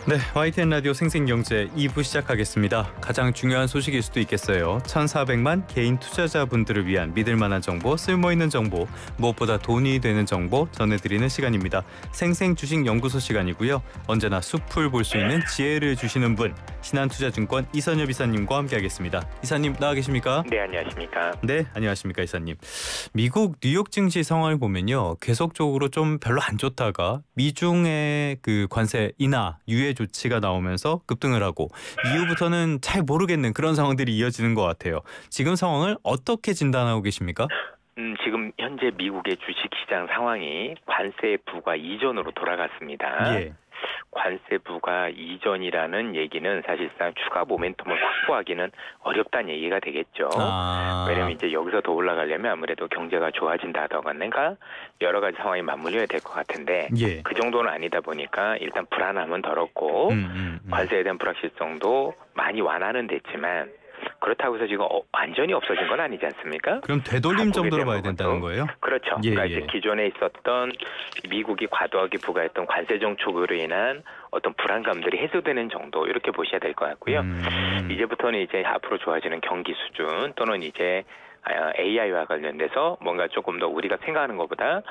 네, YTN 라디오 생생경제 2부 시작하겠습니다. 가장 중요한 소식일 수도 있겠어요. 1,400만 개인 투자자분들을 위한 믿을만한 정보, 쓸모있는 정보, 무엇보다 돈이 되는 정보 전해드리는 시간입니다. 생생주식연구소 시간이고요. 언제나 숲을 볼 수 있는 지혜를 주시는 분, 신한투자증권 이선엽 이사님과 함께하겠습니다. 이사님 나와 계십니까? 네, 안녕하십니까? 네, 안녕하십니까 이사님. 미국 뉴욕 증시 상황을 보면요, 계속적으로 좀 별로 안 좋다가 미중의 그 관세 인하 유예 조치가 나오면서 급등을 하고 이후부터는 잘 모르겠는 그런 상황들이 이어지는 것 같아요. 지금 상황을 어떻게 진단하고 계십니까? 지금 현재 미국의 주식시장 상황이 관세 부과 이전으로 돌아갔습니다. 예. 관세 부과 이전이라는 얘기는 사실상 추가 모멘텀을 확보하기는 어렵다는 얘기가 되겠죠. 왜냐하면 이제 여기서 더 올라가려면 아무래도 경제가 좋아진다던가 여러 가지 상황이 맞물려야 될 것 같은데 예. 그 정도는 아니다 보니까 일단 불안함은 덜었고 관세에 대한 불확실성도 많이 완화는 됐지만 그렇다고 해서 지금 완전히 없어진 건 아니지 않습니까? 그럼 되돌림 정도로 봐야 된다는 거예요? 그렇죠. 예, 그러니까 예. 이제 기존에 있었던 미국이 과도하게 부과했던 관세 정책으로 인한 어떤 불안감들이 해소되는 정도 이렇게 보셔야 될 것 같고요. 이제부터는 이제 앞으로 좋아지는 경기 수준 또는 이제 AI와 관련돼서 뭔가 조금 더 우리가 생각하는 것보다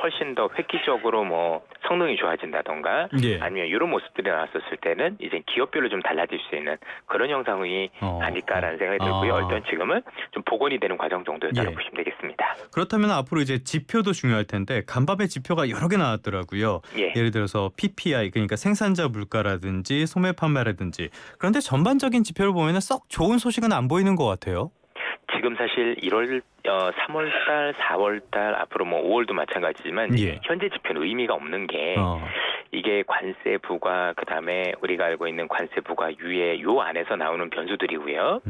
훨씬 더 획기적으로 뭐 성능이 좋아진다던가 예. 아니면 이런 모습들이 나왔었을 때는 이제 기업별로 좀 달라질 수 있는 그런 형상이 아닐까라는 생각이 들고요. 일단 지금은 좀 복원이 되는 과정 정도였다고 예. 보시면 되겠습니다. 그렇다면 앞으로 이제 지표도 중요할 텐데 간밤에 지표가 여러 개 나왔더라고요. 예. 예를 들어서 PPI 그러니까 생산자 물가라든지 소매 판매라든지 그런데 전반적인 지표를 보면은 썩 좋은 소식은 안 보이는 것 같아요. 지금 사실 3월달, 4월달 앞으로 뭐 5월도 마찬가지지만 예. 현재 지표는 의미가 없는 게 이게 관세 부과 그다음에 우리가 알고 있는 관세 부과 유예 요 안에서 나오는 변수들이고요.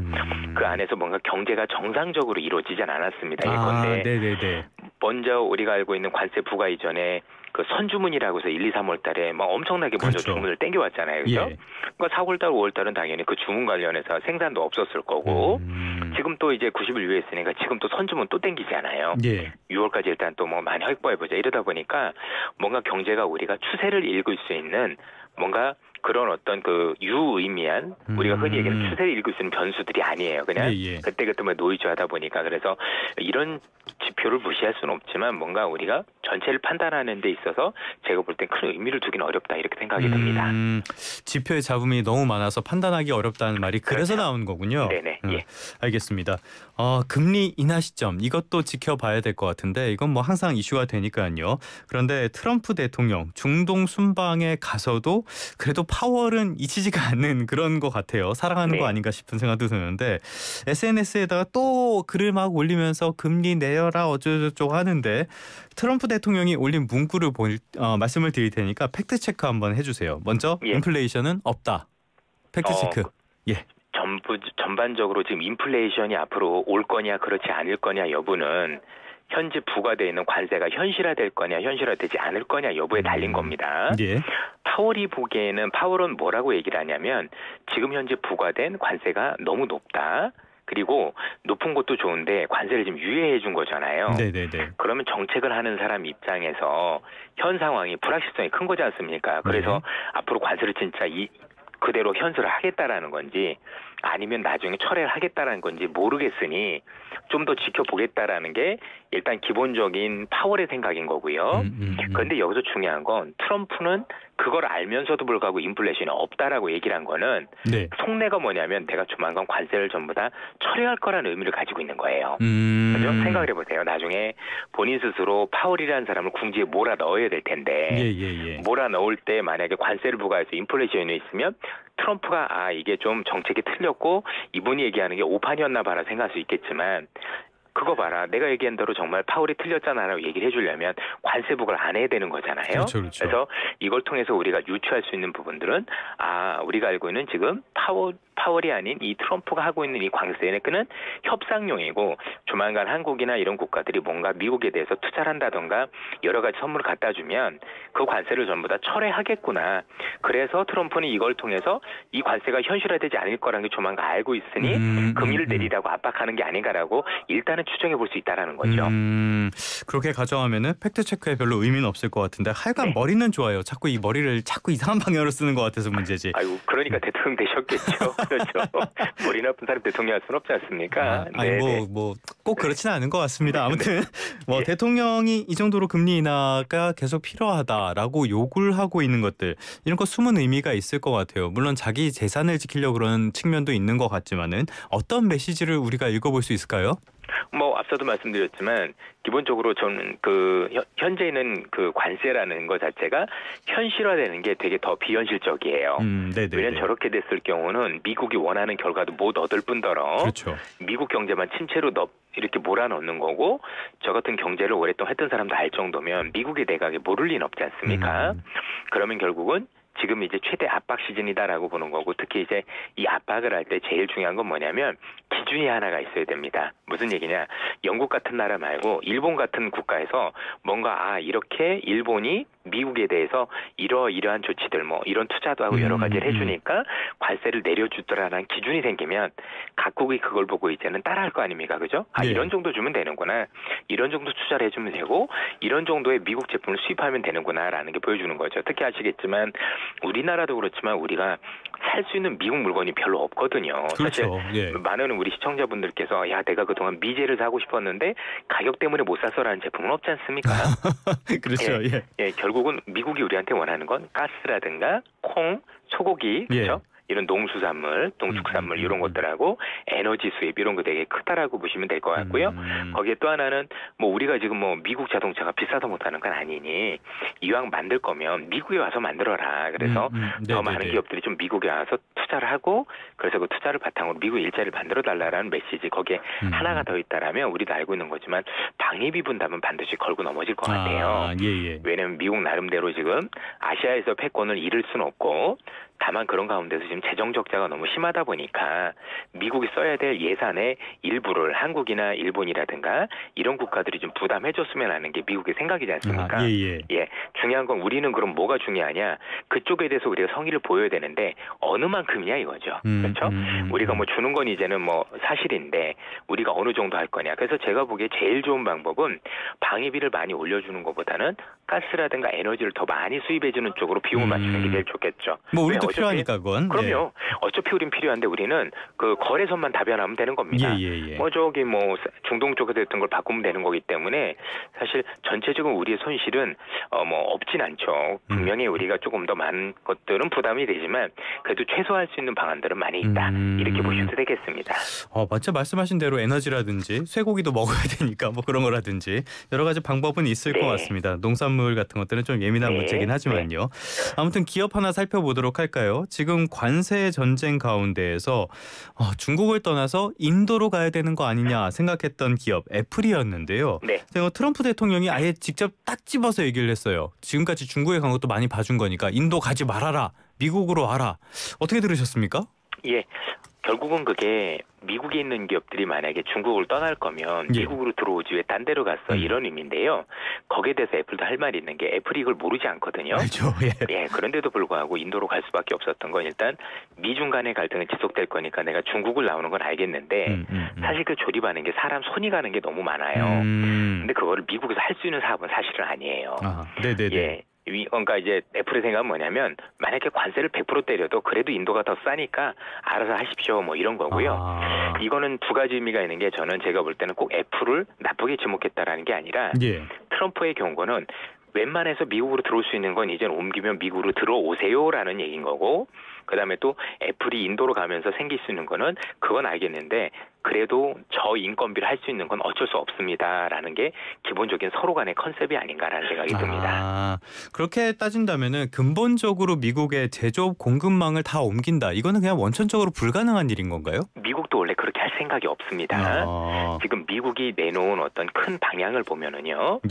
그 안에서 뭔가 경제가 정상적으로 이루어지진 않았습니다. 예컨대 네네네. 먼저 우리가 알고 있는 관세 부과 이전에 그 선주문이라고 해서 1, 2, 3월 달에 막 엄청나게 먼저 그렇죠. 주문을 땡겨왔잖아요. 그죠? 예. 그러니까 4월 달, 5월 달은 당연히 그 주문 관련해서 생산도 없었을 거고 지금 또 이제 90일 유예했으니까 지금 또 선주문 또 땡기잖아요. 예. 6월까지 일단 또 뭐 많이 확보해보자 이러다 보니까 뭔가 경제가 우리가 추세를 읽을 수 있는 뭔가 그런 어떤 그 유의미한 우리가 흔히 얘기하는 추세를 읽을 수 있는 변수들이 아니에요. 그냥 그때그때 뭐 노이즈하다 보니까 그래서 이런 지표를 무시할 수는 없지만 뭔가 우리가 전체를 판단하는 데 있어서 제가 볼 땐 큰 의미를 두기는 어렵다 이렇게 생각이 듭니다. 지표의 잡음이 너무 많아서 판단하기 어렵다는 말이 그래서 그렇죠. 나온 거군요. 네네. 예. 알겠습니다. 금리 인하 시점 이것도 지켜봐야 될 것 같은데 이건 뭐 항상 이슈가 되니까요. 그런데 트럼프 대통령 중동 순방에 가서도 그래도 파월은 잊히지가 않는 그런 것 같아요. 사랑하는 거 아닌가 싶은 생각도 드는데 SNS에다가 또 글을 막 올리면서 금리 내려라 어쩌고저쩌고 하는데 트럼프 대통령이 올린 문구를 말씀을 드릴 테니까 팩트체크 한번 해주세요. 먼저 인플레이션은 없다. 팩트체크. 예. 전반적으로 지금 인플레이션이 앞으로 올 거냐 그렇지 않을 거냐 여부는 현재 부과되어 있는 관세가 현실화될 거냐 현실화되지 않을 거냐 여부에 달린 겁니다. 예. 파월이 보기에는 파월은 뭐라고 얘기를 하냐면 지금 현재 부과된 관세가 너무 높다. 그리고 높은 것도 좋은데 관세를 지금 유예해 준 거잖아요. 네네네. 그러면 정책을 하는 사람 입장에서 현 상황이 불확실성이 큰 거지 않습니까? 그래서 앞으로 관세를 진짜 그대로 현실을 하겠다라는 건지 아니면 나중에 철회를 하겠다라는 건지 모르겠으니 좀 더 지켜보겠다라는 게 일단 기본적인 파월의 생각인 거고요. 그런데 여기서 중요한 건 트럼프는 그걸 알면서도 불구하고 인플레이션이 없다라고 얘기를 한 거는 속내가 뭐냐면 내가 조만간 관세를 전부 다 철회할 거라는 의미를 가지고 있는 거예요. 그죠? 생각을 해보세요. 나중에 본인 스스로 파월이라는 사람을 궁지에 몰아 넣어야 될 텐데 몰아 넣을 때 만약에 관세를 부과해서 인플레이션이 있으면 트럼프가 이게 좀 정책이 틀렸고 이분이 얘기하는 게 오판이었나 봐라 생각할 수 있겠지만 그거 봐라. 내가 얘기한 대로 정말 파월이 틀렸잖아라고 얘기를 해주려면 관세 부과를 안 해야 되는 거잖아요. 그렇죠. 그래서 이걸 통해서 우리가 유추할 수 있는 부분들은 우리가 알고 있는 지금 파월이 아닌 이 트럼프가 하고 있는 이 관세는 그는 협상용이고 조만간 한국이나 이런 국가들이 뭔가 미국에 대해서 투자를 한다던가 여러 가지 선물을 갖다 주면 그 관세를 전부 다 철회하겠구나. 그래서 트럼프는 이걸 통해서 이 관세가 현실화되지 않을 거라는 게 조만간 알고 있으니 금리를 내리라고 압박하는 게 아닌가라고 일단은 정도까지만은 추정해 볼 수 있다라는 거죠. 그렇게 가정하면은 팩트 체크에 별로 의미는 없을 것 같은데 하여간 네. 머리는 좋아요. 자꾸 이 머리를 자꾸 이상한 방향으로 쓰는 것 같아서 문제지. 아이고 그러니까 대통령 되셨겠죠. 그렇죠. 머리 나쁜 사람 대통령 할 수는 없지 않습니까? 아니 네네. 뭐 꼭 그렇지는 않은 것 같습니다. 아무튼 뭐 예. 대통령이 이 정도로 금리 인하가 계속 필요하다라고 요구를 하고 있는 것들 이런 거 숨은 의미가 있을 것 같아요. 물론 자기 재산을 지키려고 그런 측면도 있는 것 같지만은 어떤 메시지를 우리가 읽어볼 수 있을까요? 뭐 앞서도 말씀드렸지만 기본적으로 저는 그 현재 있는 그 관세라는 것 자체가 현실화되는 게 되게 더 비현실적이에요. 네네. 왜냐면 저렇게 됐을 경우는 미국이 원하는 결과도 못 얻을 뿐더러 그렇죠. 미국 경제만 침체로 이렇게 몰아넣는 거고 저 같은 경제를 오랫동안 했던 사람도 알 정도면 미국의 내각에 모를 리는 없지 않습니까? 그러면 결국은 지금 이제 최대 압박 시즌이다라고 보는 거고 특히 이제 이 압박을 할 때 제일 중요한 건 뭐냐면 기준이 하나가 있어야 됩니다. 무슨 얘기냐? 영국 같은 나라 말고 일본 같은 국가에서 뭔가 이렇게 일본이 미국에 대해서 이러이러한 조치들 뭐 이런 투자도 하고 여러 가지를 해주니까 관세를 내려주더라라는 기준이 생기면 각국이 그걸 보고 이제는 따라할 거 아닙니까, 그죠? 네. 이런 정도 주면 되는구나, 이런 정도 투자를 해주면 되고 이런 정도의 미국 제품을 수입하면 되는구나라는 게 보여주는 거죠. 특히 아시겠지만 우리나라도 그렇지만 우리가 살 수 있는 미국 물건이 별로 없거든요. 그렇죠. 사실 예. 많은 우리 시청자분들께서 야 내가 그동안 미제를 사고 싶었는데 가격 때문에 못 샀어라는 제품은 없지 않습니까? 그렇죠. 예. 예, 결국은 미국이 우리한테 원하는 건 가스라든가 콩, 소고기, 그렇죠? 이런 농수산물, 농축산물 이런 것들하고 에너지 수입 이런 거 되게 크다라고 보시면 될 것 같고요. 거기에 또 하나는 뭐 우리가 지금 뭐 미국 자동차가 비싸서 못하는 건 아니니 이왕 만들 거면 미국에 와서 만들어라. 그래서 더 많은 기업들이 좀 미국에 와서 투자를 하고 그래서 그 투자를 바탕으로 미국 일자리를 만들어 달라라는 메시지 거기에 하나가 더 있다라면 우리도 알고 있는 거지만 방위비 분담은 반드시 걸고 넘어질 것 같아요. 왜냐하면 미국 나름대로 지금 아시아에서 패권을 잃을 수는 없고 다만 그런 가운데서 지금 재정 적자가 너무 심하다 보니까 미국이 써야 될 예산의 일부를 한국이나 일본이라든가 이런 국가들이 좀 부담해줬으면 하는 게 미국의 생각이지 않습니까? 예, 중요한 건 우리는 그럼 뭐가 중요하냐? 그쪽에 대해서 우리가 성의를 보여야 되는데 어느 만큼이냐 이거죠. 그렇죠? 우리가 뭐 주는 건 이제는 뭐 사실인데 우리가 어느 정도 할 거냐? 그래서 제가 보기에 제일 좋은 방법은 방위비를 많이 올려주는 것보다는 가스라든가 에너지를 더 많이 수입해주는 쪽으로 비용을 맞추는 게 제일 좋겠죠. 뭐 우리도 필요하니까 그건. 그럼요. 어차피 우린 필요한데 우리는 그 거래선만 다변하면 되는 겁니다. 뭐 저기 뭐 중동 쪽에서 했던 걸 바꾸면 되는 거기 때문에 사실 전체적으로 우리의 손실은 뭐 없진 않죠. 분명히 우리가 조금 더 많은 것들은 부담이 되지만 그래도 최소화할 수 있는 방안들은 많이 있다. 이렇게 보셔도 되겠습니다. 맞죠. 말씀하신 대로 에너지라든지 쇠고기도 먹어야 되니까 뭐 그런 거라든지 여러 가지 방법은 있을 것 같습니다. 농산물 같은 것들은 좀 예민한 문제긴 하지만요. 아무튼 기업 하나 살펴보도록 할까요? 지금 관세 전쟁 가운데에서 중국을 떠나서 인도로 가야 되는 거 아니냐 생각했던 기업 애플이었는데요. 트럼프 대통령이 아예 직접 딱 집어서 얘기를 했어요. 지금까지 중국에 간 것도 많이 봐준 거니까 인도 가지 말아라. 미국으로 와라. 어떻게 들으셨습니까? 예. 결국은 그게 미국에 있는 기업들이 만약에 중국을 떠날 거면 미국으로 들어오지 왜 딴 데로 갔어 이런 의미인데요. 거기에 대해서 애플도 할 말이 있는 게 애플이 이걸 모르지 않거든요. 알죠. 예, 그런데도 불구하고 인도로 갈 수밖에 없었던 건 일단 미중 간의 갈등은 지속될 거니까 내가 중국을 나오는 건 알겠는데 사실 그 조립하는 게 사람 손이 가는 게 너무 많아요. 근데 그거를 미국에서 할 수 있는 사업은 사실은 아니에요. 예. 그러니까 이제 애플의 생각은 뭐냐면 만약에 관세를 100% 때려도 그래도 인도가 더 싸니까 알아서 하십시오 뭐 이런 거고요. 이거는 두 가지 의미가 있는 게 저는 제가 볼 때는 꼭 애플을 나쁘게 지목했다라는 게 아니라 트럼프의 경우는 웬만해서 미국으로 들어올 수 있는 건 이제는 옮기면 미국으로 들어오세요라는 얘기인 거고 그다음에 또 애플이 인도로 가면서 생길 수 있는 거는 그건 알겠는데 그래도 저 인건비를 할 수 있는 건 어쩔 수 없습니다라는 게 기본적인 서로 간의 컨셉이 아닌가라는 생각이 듭니다. 그렇게 따진다면은 근본적으로 미국의 제조업 공급망을 다 옮긴다. 이거는 그냥 원천적으로 불가능한 일인 건가요? 미국도 원래 그렇게 할 생각이 없습니다. 지금 미국이 내놓은 어떤 큰 방향을 보면은요.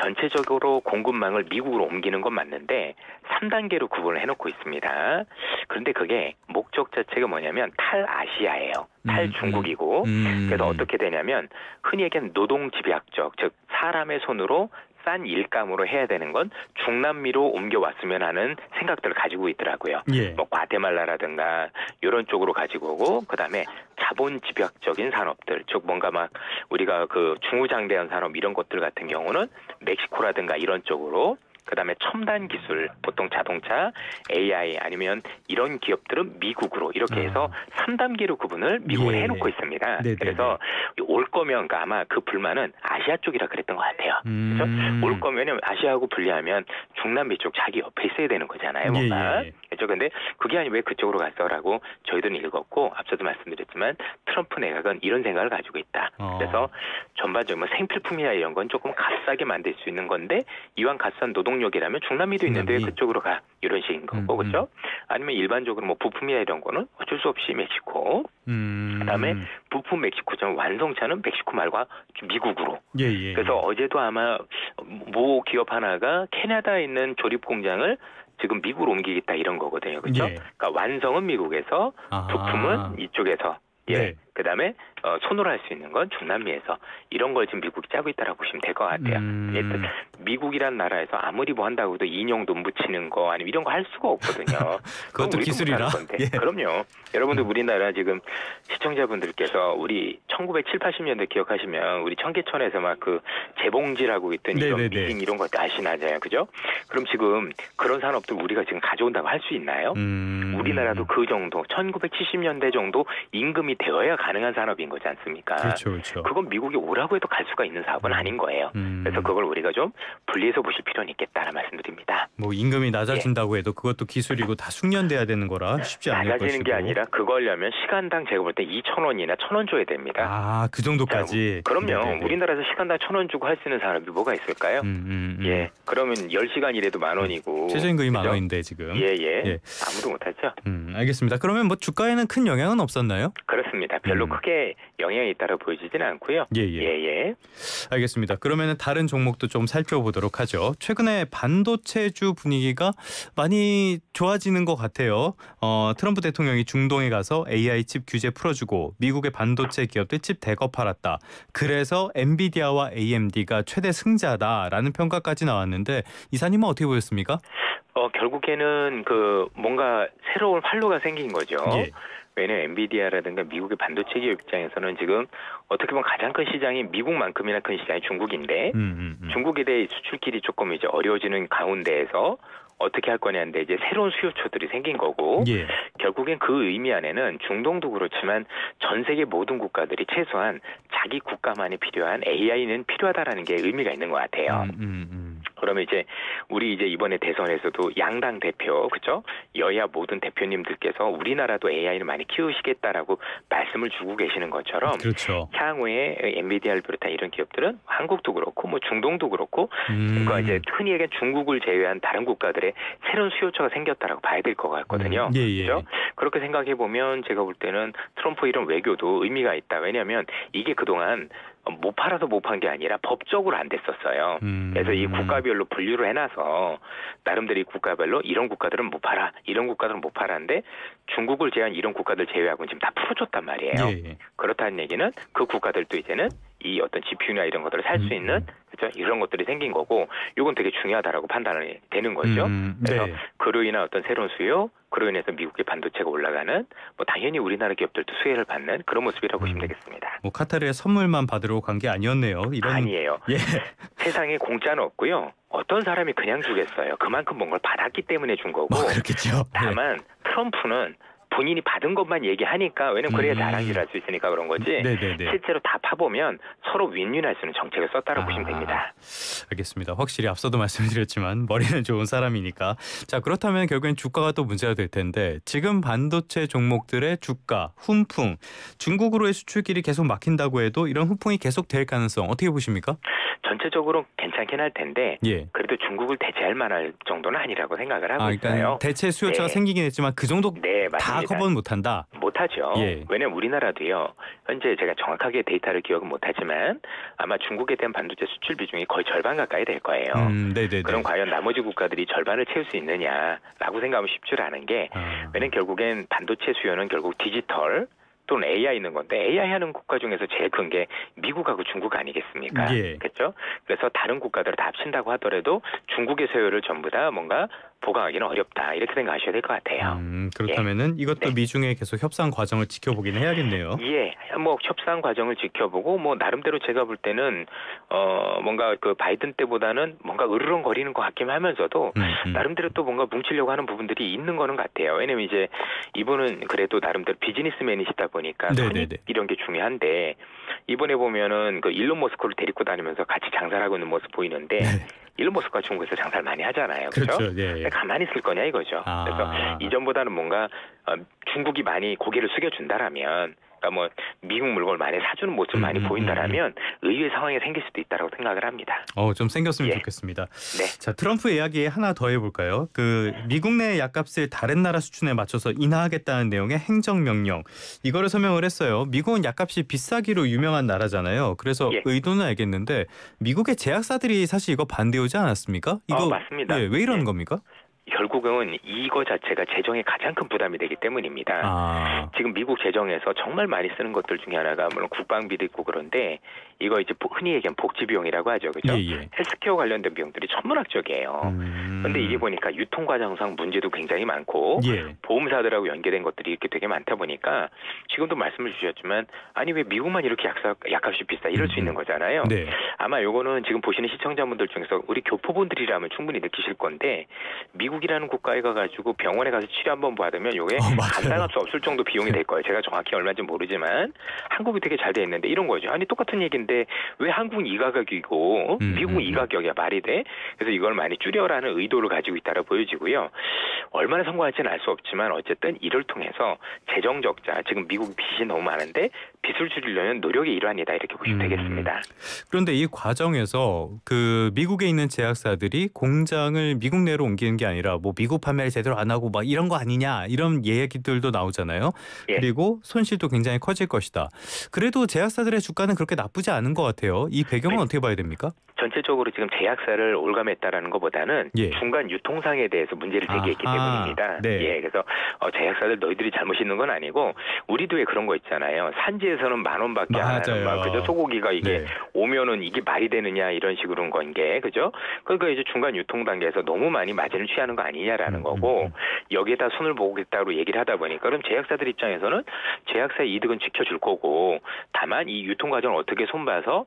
전체적으로 공급망을 미국으로 옮기는 건 맞는데 3단계로 구분을 해놓고 있습니다. 그런데 그게 목적 자체가 뭐냐면 탈아시아예요. 탈중국이고 그래서 어떻게 되냐면 흔히 얘기하는 노동집약적 즉 사람의 손으로 싼 일감으로 해야 되는 건 중남미로 옮겨왔으면 하는 생각들을 가지고 있더라고요. 예. 뭐 과테말라라든가 이런 쪽으로 가지고 오고 그다음에 자본 집약적인 산업들, 즉 뭔가 막 우리가 그 중후장대한 산업 이런 것들 같은 경우는 멕시코라든가 이런 쪽으로, 그다음에 첨단 기술, 보통 자동차, AI 아니면 이런 기업들은 미국으로 이렇게 해서 3단계로 구분을 미국을 예. 해놓고 있습니다. 네네네. 그래서 올 거면 그러니까 아마 그 불만은 아시아 쪽이라 그랬던 것 같아요. 그렇죠? 올 거면은 아시아하고 분리하면 중남미 쪽 자기 옆에 있어야 되는 거잖아요, 뭔가. 예. 그렇죠? 근데 그게 아니 왜 그쪽으로 갔어라고 저희들은 읽었고, 앞서도 말씀드렸지만 트럼프 내각은 이런 생각을 가지고 있다. 그래서 전반적으로 뭐 생필품이나 이런 건 조금 값싸게 만들 수 있는 건데 이왕 값싼 노동력이라면 중남미도 있는데 중남미. 그쪽으로 가, 이런 식인 거고. 그렇죠? 아니면 일반적으로 뭐 부품이나 이런 거는 어쩔 수 없이 멕시코. 그다음에 부품 멕시코지만 완성차는 멕시코 말고 미국으로. 예. 그래서 어제도 아마 모 기업 하나가 캐나다에 있는 조립 공장을 지금 미국으로 옮기겠다 이런 거거든요. 그렇죠? 예. 그러니까 완성은 미국에서, 부품은 이쪽에서. 예. 네. 그다음에 손으로 할 수 있는 건 중남미에서, 이런 걸 지금 미국이 짜고 있다라고 보시면 될 것 같아요. 하여튼 미국이란 나라에서 아무리 뭐 한다고 해도 인형 돈 붙이는 거 아니면 이런 거 할 수가 없거든요. 그것도 기술이라. 건데. 예. 그럼요. 여러분들 우리나라 지금 시청자분들께서 우리 1970, 80년대 기억하시면 우리 청계천에서 막 그 재봉질하고 있던 이런 네네네. 미싱 이런 거 아시나요? 그죠? 그럼 지금 그런 산업들 우리가 지금 가져온다고 할 수 있나요? 우리나라도 그 정도 1970년대 정도 임금이 되어야 가능한 산업인 거지 않습니까? 그렇죠. 그건 미국이 오라고 해도 갈 수가 있는 사업은 아닌 거예요. 그래서 그걸 우리가 좀 분리해서 보실 필요는 있겠다는 말씀드립니다. 뭐 임금이 낮아진다고 해도 그것도 기술이고 다 숙련돼야 되는 거라 쉽지 않을 것이고. 낮아지는 게 아니라 그거려면 시간당 제가 볼 때 2,000원이나 1,000원 줘야 됩니다. 아, 그 정도까지. 자, 그럼요. 네네네. 우리나라에서 시간당 1,000원 주고 할 수 있는 산업이 뭐가 있을까요? 예. 그러면 10시간 일해도 10,000원이고. 최저임금이 그죠? 10,000원인데 지금. 예. 아무도 못하죠. 알겠습니다. 그러면 뭐 주가에는 큰 영향은 없었나요? 그렇습니다. 별로 크게 영향이 있다고 보여지지는 않고요. 예. 알겠습니다. 그러면은 다른 종목도 좀 살펴보도록 하죠. 최근에 반도체주 분위기가 많이 좋아지는 것 같아요. 트럼프 대통령이 중동에 가서 AI 칩 규제 풀어주고 미국의 반도체 기업들 칩 대거 팔았다. 그래서 엔비디아와 AMD가 최대 승자다라는 평가까지 나왔는데 이사님은 어떻게 보셨습니까? 결국에는 그 뭔가 새로운 활로가 생긴 거죠. 예. 왜냐면 엔비디아라든가 미국의 반도체 기업 입장에서는 지금 어떻게 보면 가장 큰 시장이 미국만큼이나 큰 시장이 중국인데 중국에 대해 수출길이 조금 이제 어려워지는 가운데에서 어떻게 할 거냐인데 이제 새로운 수요처들이 생긴 거고 결국엔 그 의미 안에는 중동도 그렇지만 전 세계 모든 국가들이 최소한 자기 국가만이 필요한 AI는 필요하다라는 게 의미가 있는 것 같아요. 그러면 이제 우리 이제 이번에 대선에서도 양당 대표, 그렇죠? 여야 모든 대표님들께서 우리나라도 AI를 많이 키우시겠다라고 말씀을 주고 계시는 것처럼 그렇죠. 향후에 엔비디아를 비롯한 이런 기업들은 한국도 그렇고 뭐 중동도 그렇고 그러니까 이제 흔히 얘기한 중국을 제외한 다른 국가들의 새로운 수요처가 생겼다라고 봐야 될 것 같거든요. 그렇죠? 그렇게 생각해 보면 제가 볼 때는 트럼프 이런 외교도 의미가 있다. 왜냐하면 이게 그동안 못 팔아서 못 판 게 아니라 법적으로 안 됐었어요. 그래서 이 국가별로 분류를 해놔서 나름대로 이 국가별로 이런 국가들은 못 팔아, 이런 국가들은 못 팔았는데 중국을 제외한 이런 국가들 제외하고는 지금 다 풀어줬단 말이에요. 그렇다는 얘기는 그 국가들도 이제는 이 어떤 GPU나 이런 것들을 살 수 있는 그렇죠? 이런 것들이 생긴 거고 이건 되게 중요하다라고 판단이 되는 거죠. 그래서 그로 인한 어떤 새로운 수요, 그로 인해서 미국의 반도체가 올라가는 뭐 당연히 우리나라 기업들도 수혜를 받는 그런 모습이라고 보시면 되겠습니다. 뭐 카타르의 선물만 받으러 간 게 아니었네요. 아니에요. 세상에 공짜는 없고요. 어떤 사람이 그냥 주겠어요. 그만큼 뭔가를 받았기 때문에 준 거고. 그렇겠죠. 다만 트럼프는 본인이 받은 것만 얘기하니까 왜냐면 그래야 자랑질 할 수 있으니까 그런 거지. 실제로 다 파보면 서로 윈윈할 수 있는 정책을 썼다고 보시면 됩니다. 알겠습니다. 확실히 앞서도 말씀드렸지만 머리는 좋은 사람이니까. 자, 그렇다면 결국엔 주가가 또 문제가 될 텐데 지금 반도체 종목들의 주가, 훈풍, 중국으로의 수출길이 계속 막힌다고 해도 이런 훈풍이 계속 될 가능성 어떻게 보십니까? 전체적으로 괜찮긴 할 텐데 그래도 중국을 대체할 만할 정도는 아니라고 생각을 하고 있어요. 그러니까 대체 수요처가 생기긴 했지만 그 정도 다 커버는 못한다. 못하죠. 왜냐하면 우리나라도요. 현재 제가 정확하게 데이터를 기억은 못하지만 아마 중국에 대한 반도체 수출 비중이 거의 절반 가까이 될 거예요. 그럼 과연 나머지 국가들이 절반을 채울 수 있느냐라고 생각하면 쉽지 않은 게 왜냐하면 결국엔 반도체 수요는 결국 디지털 또는 AI 있는 건데 AI 하는 국가 중에서 제일 큰 게 미국하고 중국 아니겠습니까? 예. 그렇죠? 그래서 다른 국가들을 다 합친다고 하더라도 중국의 소유를 전부 다 뭔가 보강하기는 어렵다. 이렇게 생각하셔야 될 것 같아요. 그렇다면은 이것도 네. 미중의 계속 협상 과정을 지켜보긴 해야겠네요. 예, 뭐 협상 과정을 지켜보고 뭐 나름대로 제가 볼 때는 뭔가 그 바이든 때보다는 뭔가 으르렁거리는 것 같긴 하면서도 나름대로 또 뭔가 뭉치려고 하는 부분들이 있는 거는 같아요. 왜냐면 이제 이분은 그래도 나름대로 비즈니스맨이시다 보니까 네네네. 손익 이런 게 중요한데 이번에 보면은 그 일론 머스크를 데리고 다니면서 같이 장사를 하고 있는 모습 보이는데 네. 일론 머스크가 중국에서 장사를 많이 하잖아요. 그렇죠? 그렇죠. 예, 예. 가만히 있을 거냐 이거죠. 아. 그래서 이전보다는 뭔가 중국이 많이 고개를 숙여준다라면 그러니까 뭐 미국 물건을 많이 사주는 모습 많이 보인다라면 의외의 상황이 생길 수도 있다고 생각을 합니다. 좀 생겼으면 예. 좋겠습니다. 네. 자, 트럼프 이야기 하나 더 해볼까요? 그 미국 내 약값을 다른 나라 수준에 맞춰서 인하하겠다는 내용의 행정명령. 이거를 서명을 했어요. 미국은 약값이 비싸기로 유명한 나라잖아요. 그래서 예. 의도는 알겠는데 미국의 제약사들이 사실 이거 반대오지 않았습니까? 이거 맞습니다. 예, 왜 이러는 예. 겁니까? 결국은 이거 자체가 재정에 가장 큰 부담이 되기 때문입니다. 지금 미국 재정에서 정말 많이 쓰는 것들 중에 하나가 물론 국방비도 있고 그런데 이거 이제 흔히 얘기하면 복지 비용이라고 하죠. 그죠? 예. 헬스케어 관련된 비용들이 천문학적이에요. 그런데 이게 보니까 유통 과정상 문제도 굉장히 많고 예. 보험사들하고 연계된 것들이 이렇게 되게 많다 보니까 지금도 말씀을 주셨지만 아니 왜 미국만 이렇게 약값이 비싸 이럴 수 있는 거잖아요. 네. 아마 요거는 지금 보시는 시청자분들 중에서 우리 교포분들이라면 충분히 느끼실 건데 미국이라는 국가에 가가지고 병원에 가서 치료 한번 받으면 요게 감당할 수 없을 정도 비용이 될 거예요. 제가 정확히 얼마인지 모르지만 한국이 되게 잘 돼 있는데 이런 거죠. 아니 똑같은 얘기인데 왜 한국은 이 가격이고 미국은 이 가격이야 말이 돼? 그래서 이걸 많이 줄여라는 의도를 가지고 있다라 보여지고요. 얼마나 성공할지는 알 수 없지만 어쨌든 이를 통해서 재정 적자 지금 미국 빚이 너무 많은데 빚을 줄이려는 노력의 일환이다 이렇게 보시면 되겠습니다. 그런데 이 과정에서 그 미국에 있는 제약사들이 공장을 미국 내로 옮기는 게 아니라 뭐 미국 판매를 제대로 안 하고 막 이런 거 아니냐 이런 얘기들도 나오잖아요. 예. 그리고 손실도 굉장히 커질 것이다. 그래도 제약사들의 주가는 그렇게 나쁘지 않은 것 같아요. 이 배경은 어떻게 봐야 됩니까? 전체적으로 지금 제약사를 올감했다라는 것보다는 예. 중간 유통상에 대해서 문제를 제기했기 때문입니다. 네. 예, 그래서 제약사들 너희들이 잘못 있는 건 아니고 우리도 왜 그런 거 있잖아요. 산지에서는 10,000원밖에 안 하는 막 그죠? 소고기가 이게 오면은 이게 말이 되느냐 이런 식으로 건 게 그죠? 그러니까 이제 중간 유통 단계에서 너무 많이 마진을 취하는 거 아니냐라는 거고 여기에다 손을 보겠다고 얘기를 하다 보니까 그럼 제약사들 입장에서는 제약사의 이득은 지켜줄 거고 다만 이 유통 과정을 어떻게 손봐서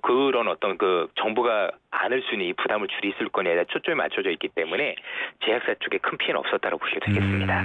그런 어떤 그 정부가 안을 수 있는 이 부담을 줄이실 거냐에 초점이 맞춰져 있기 때문에 제약사 쪽에 큰 피해는 없었다고 보셔도 되겠습니다.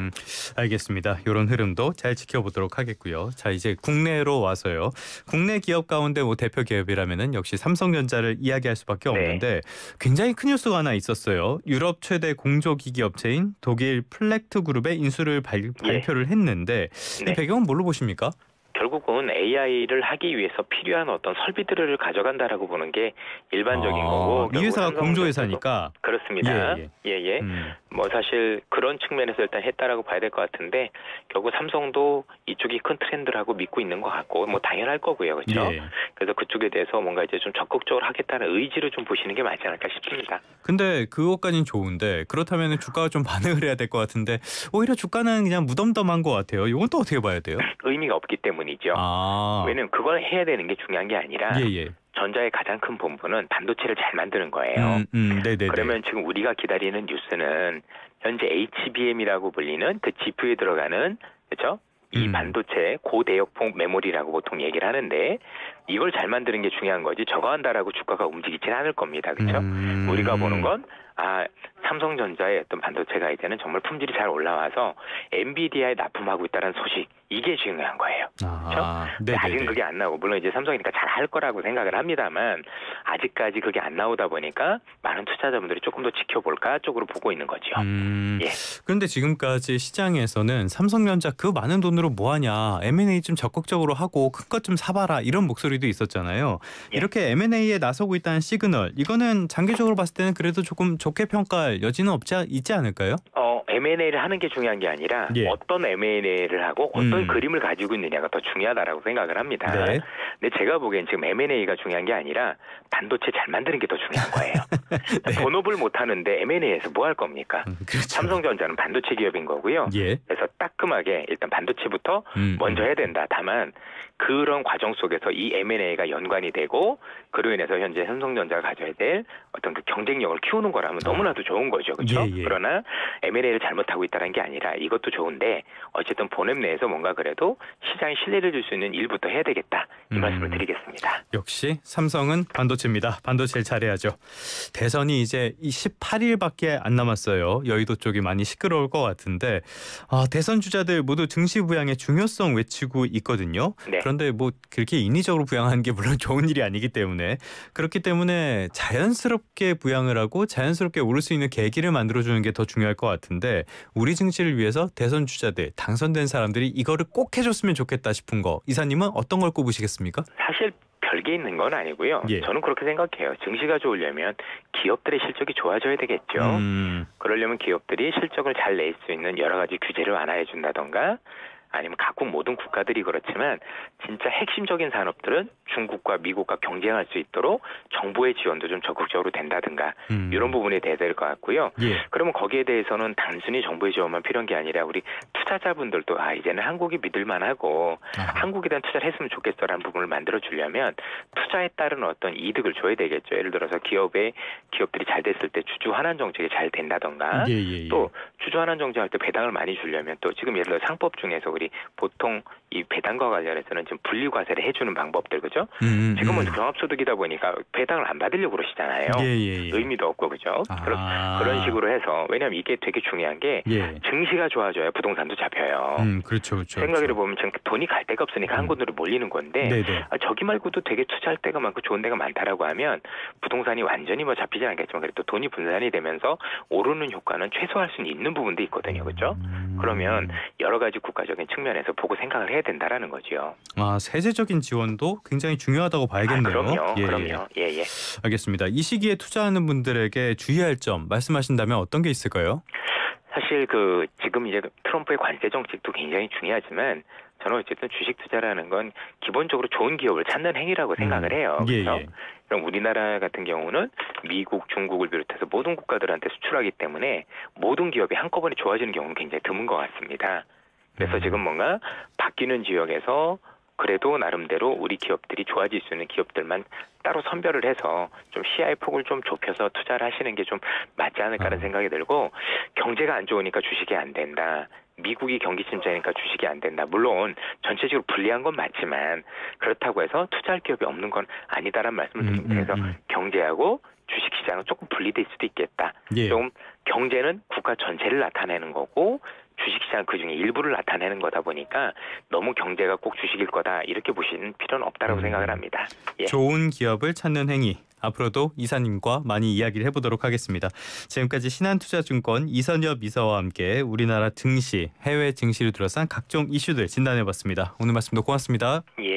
알겠습니다. 이런 흐름도 잘 지켜보도록 하겠고요. 자, 이제 국내로 와서요. 국내 기업 가운데 뭐 대표 기업이라면은 역시 삼성전자를 이야기할 수밖에 없는데 굉장히 큰 뉴스가 하나 있었어요. 유럽 최대 공조기기 업체인 독일 플렉트 그룹의 인수를 발표를 했는데 이 배경은 뭘로 보십니까? 결국은 AI를 하기 위해서 필요한 어떤 설비들을 가져간다라고 보는 게 일반적인 거고 이 회사가 공조회사니까 그렇습니다. 예. 뭐 사실 그런 측면에서 일단 했다라고 봐야 될 것 같은데 결국 삼성도 이쪽이 큰 트렌드라고 믿고 있는 것 같고 뭐 당연할 거고요, 그렇죠? 그래서 그쪽에 대해서 뭔가 이제 좀 적극적으로 하겠다는 의지를 좀 보시는 게 맞지 않을까 싶습니다. 근데 그것까지는 좋은데 그렇다면 주가가 좀 반응을 해야 될 것 같은데 오히려 주가는 그냥 무덤덤한 것 같아요. 이건 또 어떻게 봐야 돼요? 의미가 없기 때문이죠. 왜냐면 그걸 해야 되는 게 중요한 게 아니라 전자의 가장 큰 본분은 반도체를 잘 만드는 거예요. 그러면 지금 우리가 기다리는 뉴스는 현재 HBM이라고 불리는 그 GPU에 들어가는 그렇죠? 이 반도체 고대역폭 메모리라고 보통 얘기를 하는데 이걸 잘 만드는 게 중요한 거지 저거 한다라고 주가가 움직이지는 않을 겁니다. 그렇죠? 우리가 보는 건 삼성전자의 어떤 반도체가 이제는 정말 품질이 잘 올라와서 엔비디아에 납품하고 있다는 소식 이게 중요한 거예요. 그렇죠? 아직은 그게 안 나오고 물론 이제 삼성이니까 잘 할 거라고 생각을 합니다만 아직까지 그게 안 나오다 보니까 많은 투자자분들이 조금 더 지켜볼까 쪽으로 보고 있는 거죠. 그런데 지금까지 시장에서는 삼성전자 그 많은 돈으로 뭐하냐 M&A 좀 적극적으로 하고 큰 것 좀 사봐라 이런 목소리도 있었잖아요. 이렇게 M&A에 나서고 있다는 시그널 이거는 장기적으로 봤을 때는 그래도 조금 좋게 평가할 여지는 있지 않을까요? M&A를 하는 게 중요한 게 아니라 예. 어떤 M&A를 하고 어떤 그림을 가지고 있느냐가 더 중요하다라고 생각을 합니다. 네. 근데 제가 보기엔 지금 M&A가 중요한 게 아니라 반도체 잘 만드는 게 더 중요한 거예요. 네. 본업을 못 하는데 M&A에서 뭐 할 겁니까? 그렇죠. 삼성전자는 반도체 기업인 거고요. 예. 그래서 따끔하게 일단 반도체부터 먼저 해야 된다. 다만 그런 과정 속에서 이 M&A가 연관이 되고 그로 인해서 현재 삼성전자가 가져야 될 어떤 그 경쟁력을 키우는 거라면 너무나도 좋은 거죠. 그렇죠? 예, 예. 그러나 M&A를 잘못하고 있다는 게 아니라 이것도 좋은데 어쨌든 본업 내에서 뭔가 그래도 시장에 신뢰를 줄 수 있는 일부터 해야 되겠다. 이 말씀을 드리겠습니다. 역시 삼성은 반도체입니다. 반도체를 잘해야죠. 대선이 이제 18일밖에 안 남았어요. 여의도 쪽이 많이 시끄러울 것 같은데 대선 주자들 모두 증시 부양의 중요성 외치고 있거든요. 네. 그런데 뭐 그렇게 인위적으로 부양하는 게 물론 좋은 일이 아니기 때문에 그렇기 때문에 자연스럽게 부양을 하고 자연스럽게 오를 수 있는 계기를 만들어주는 게 더 중요할 것 같은데 우리 증시를 위해서 대선 주자들 당선된 사람들이 이거를 꼭 해줬으면 좋겠다 싶은 거 이사님은 어떤 걸 꼽으시겠습니까? 사실 별게 있는 건 아니고요. 예. 저는 그렇게 생각해요. 증시가 좋으려면 기업들의 실적이 좋아져야 되겠죠. 그러려면 기업들이 실적을 잘 낼 수 있는 여러 가지 규제를 완화해 준다던가 아니면 각국 모든 국가들이 그렇지만 진짜 핵심적인 산업들은 중국과 미국과 경쟁할 수 있도록 정부의 지원도 좀 적극적으로 된다든가 이런 부분이 돼야 될 것 같고요. 예. 그러면 거기에 대해서는 단순히 정부의 지원만 필요한 게 아니라 우리 투자자분들도 이제는 한국이 믿을만하고 한국에 대한 투자를 했으면 좋겠어라는 부분을 만들어주려면 투자에 따른 어떤 이득을 줘야 되겠죠. 예를 들어서 기업들이 잘 됐을 때 주주 환원 정책이 잘 된다던가 예. 또 주주 환원 정책할 때 배당을 많이 주려면 또 지금 예를 들어 상법 중에서 우리 보통 이 배당과 관련해서는 지금 분리과세를 해주는 방법들 그죠? 지금은 종합소득이다 보니까 배당을 안 받으려고 그러시잖아요. 예. 의미도 없고 그죠? 그런 식으로 해서 왜냐하면 이게 되게 중요한 게 예. 증시가 좋아져야 부동산도 잡혀요. 그렇죠. 생각해 보면 지금 돈이 갈 데가 없으니까 한 곳으로 몰리는 건데 네네. 저기 말고도 되게 투자할 데가 많고 좋은 데가 많다라고 하면 부동산이 완전히 뭐 잡히진 않겠지만 그래도 돈이 분산이 되면서 오르는 효과는 최소화할 수는 있는 부분도 있거든요. 그렇죠? 그러면 여러 가지 국가적인 측면에서 보고 생각을 해야 된다라는 거죠. 세제적인 지원도 굉장히 중요하다고 봐야겠네요. 그럼요. 예. 알겠습니다. 이 시기에 투자하는 분들에게 주의할 점 말씀하신다면 어떤 게 있을까요? 사실 지금 이제 트럼프의 관세 정책도 굉장히 중요하지만 저는 어쨌든 주식 투자라는 건 기본적으로 좋은 기업을 찾는 행위라고 생각을 해요. 그렇죠? 예. 그럼 우리나라 같은 경우는 미국, 중국을 비롯해서 모든 국가들한테 수출하기 때문에 모든 기업이 한꺼번에 좋아지는 경우는 굉장히 드문 것 같습니다. 그래서 지금 뭔가 바뀌는 지역에서 그래도 나름대로 우리 기업들이 좋아질 수 있는 기업들만 따로 선별을 해서 좀 시야의 폭을 좀 좁혀서 투자를 하시는 게 좀 맞지 않을까라는 생각이 들고 경제가 안 좋으니까 주식이 안 된다. 미국이 경기 침체니까 주식이 안 된다. 물론 전체적으로 불리한 건 맞지만 그렇다고 해서 투자할 기업이 없는 건 아니다라는 말씀을 드립니다. 그래서 경제하고 주식시장은 조금 분리될 수도 있겠다. 예. 좀 경제는 국가 전체를 나타내는 거고 주식시장 그중에 일부를 나타내는 거다 보니까 너무 경제가 꼭 주식일 거다 이렇게 보시는 필요는 없다라고 생각을 합니다. 예. 좋은 기업을 찾는 행위. 앞으로도 이사님과 많이 이야기를 해보도록 하겠습니다. 지금까지 신한투자증권 이선엽 이사와 함께 우리나라 증시, 해외 증시를 둘러싼 각종 이슈들 진단해봤습니다. 오늘 말씀도 고맙습니다. 예.